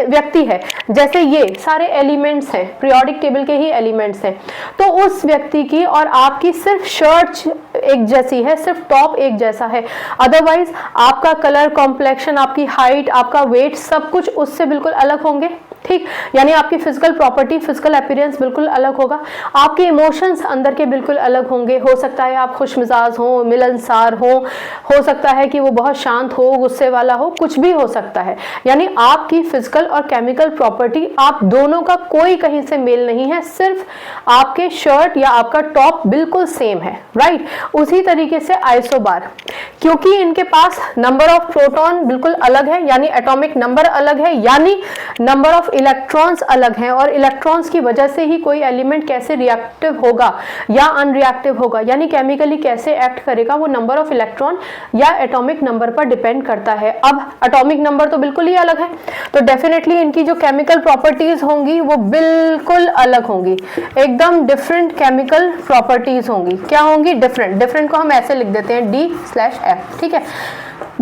व्यक्ति है, जैसे ये सारे एलिमेंट्स हैं, पीरियोडिक टेबल के ही एलिमेंट्स हैं, तो उस व्यक्ति की और आपकी सिर्फ शर्ट एक जैसी है, सिर्फ टॉप एक जैसा है, अदरवाइज आपका कलर, कॉम्प्लेक्शन, आपकी हाइट, आपका वेट, सब कुछ उससे बिल्कुल अलग होंगे। ठीक, यानी आपकी फिजिकल प्रॉपर्टी, फिजिकल अपीयरेंस बिल्कुल अलग होगा, आपके इमोशंस अंदर के बिल्कुल अलग होंगे। हो सकता है आप खुशमिजाज हो, मिलनसार हो सकता है कि वो बहुत शांत हो, गुस्से वाला हो, कुछ भी हो सकता है। यानी आपकी फिजिकल और केमिकल प्रॉपर्टी, आप दोनों का कोई कहीं से मेल नहीं है, सिर्फ आपके शर्ट या आपका टॉप बिल्कुल सेम है, राइट। उसी तरीके से आइसोबार, क्योंकि इनके पास नंबर ऑफ प्रोटॉन बिल्कुल अलग है, यानी एटॉमिक नंबर अलग है, यानी नंबर ऑफ इलेक्ट्रॉन्स अलग हैं, और इलेक्ट्रॉन्स की वजह से ही कोई एलिमेंट कैसे रिएक्टिव होगा या अनरिएक्टिव होगा, यानी केमिकली कैसे एक्ट करेगा, वो नंबर ऑफ इलेक्ट्रॉन या एटॉमिक नंबर पर डिपेंड करता है। अब एटॉमिक नंबर तो बिल्कुल ही अलग है, तो डेफिनेटली इनकी जो केमिकल प्रॉपर्टीज होंगी वो बिल्कुल अलग होंगी, एकदम डिफरेंट केमिकल प्रॉपर्टीज होंगी। क्या होंगी? डिफरेंट। डिफरेंट को हम ऐसे लिख देते हैं D/F, ठीक है,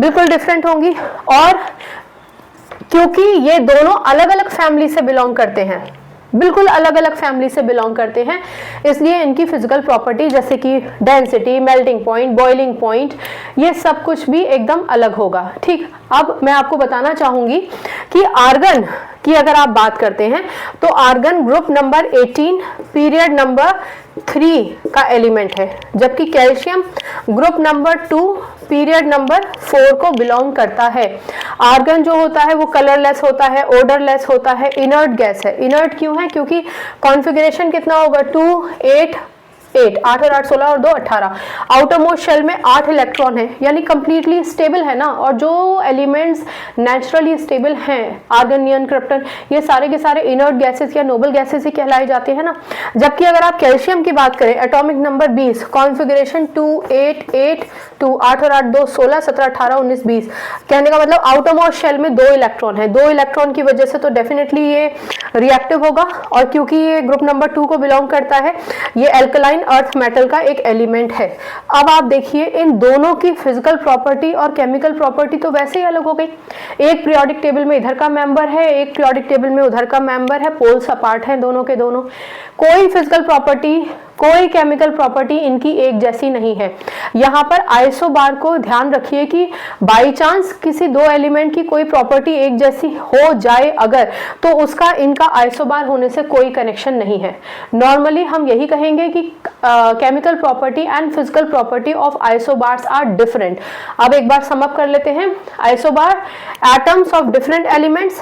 बिल्कुल डिफरेंट होंगी। और क्योंकि ये दोनों अलग अलग फैमिली से बिलोंग करते हैं, बिल्कुल अलग अलग फैमिली से बिलोंग करते हैं, इसलिए इनकी फिजिकल प्रॉपर्टी जैसे कि density, melting point, boiling point, ये सब कुछ भी एकदम अलग होगा। ठीक, अब मैं आपको बताना चाहूंगी कि आर्गन की अगर आप बात करते हैं तो argon group number 18 period number 3 का एलिमेंट है, जबकि calcium group number 2 period number 4 को बिलोंग करता है। आर्गन जो होता है वो कलरलेस होता है, ओडरलेस होता है, इनर्ट गैस है। इनर्ट क्यों है? क्योंकि कॉन्फ़िगरेशन कितना होगा? 2 8 8 8 और 8 16 और 2 18। आउटर मोस्ट शेल में 8 इलेक्ट्रॉन है, यानी कंप्लीटली स्टेबल है ना। और जो एलिमेंट्स नेचुरली स्टेबल हैं, आर्गन, नियन, क्रिप्टन, ये सारे के सारे इनर्ट गैसेस या नोबल गैसेस ही कहलाए जाते हैं ना। जबकि अगर आप कैल्शियम की बात करें, एटॉमिक नंबर 20, कॉन्फ़िगरेशन 2 8 8 2 8 और 8 2 16 17 18 19 20। कहने का मतलब आउटर मोस्ट शेल में 2 इलेक्ट्रॉन है, 2 इलेक्ट्रॉन की वजह से तो डेफिनेटली ये रिएक्टिव होगा। और क्योंकि ये ग्रुप नंबर 2 को बिलोंग करता है, ये एल्कलाइन अर्थ मेटल का एक एलिमेंट है। अब आप देखिए इन दोनों की फिजिकल प्रॉपर्टी और केमिकल प्रॉपर्टी तो वैसे ही अलग हो गई। एक पीरियोडिक टेबल में इधर का मेंबर है, एक पीरियोडिक टेबल में उधर का मेंबर है, पोल्स अपार्ट हैं दोनों के दोनों। कोई फिजिकल प्रॉपर्टी, कोई केमिकल प्रॉपर्टी इनकी एक जैसी नहीं है। यहाँ पर आइसोबार को ध्यान रखिए कि बाई चांस किसी दो एलिमेंट की कोई प्रॉपर्टी एक जैसी हो जाए अगर, तो उसका इनका आइसोबार होने से कोई कनेक्शन नहीं है। नॉर्मली हम यही कहेंगे कि chemical property and physical property of isobars are different. अब एक बार सम अप कर लेते हैं। Isobar, atoms of different elements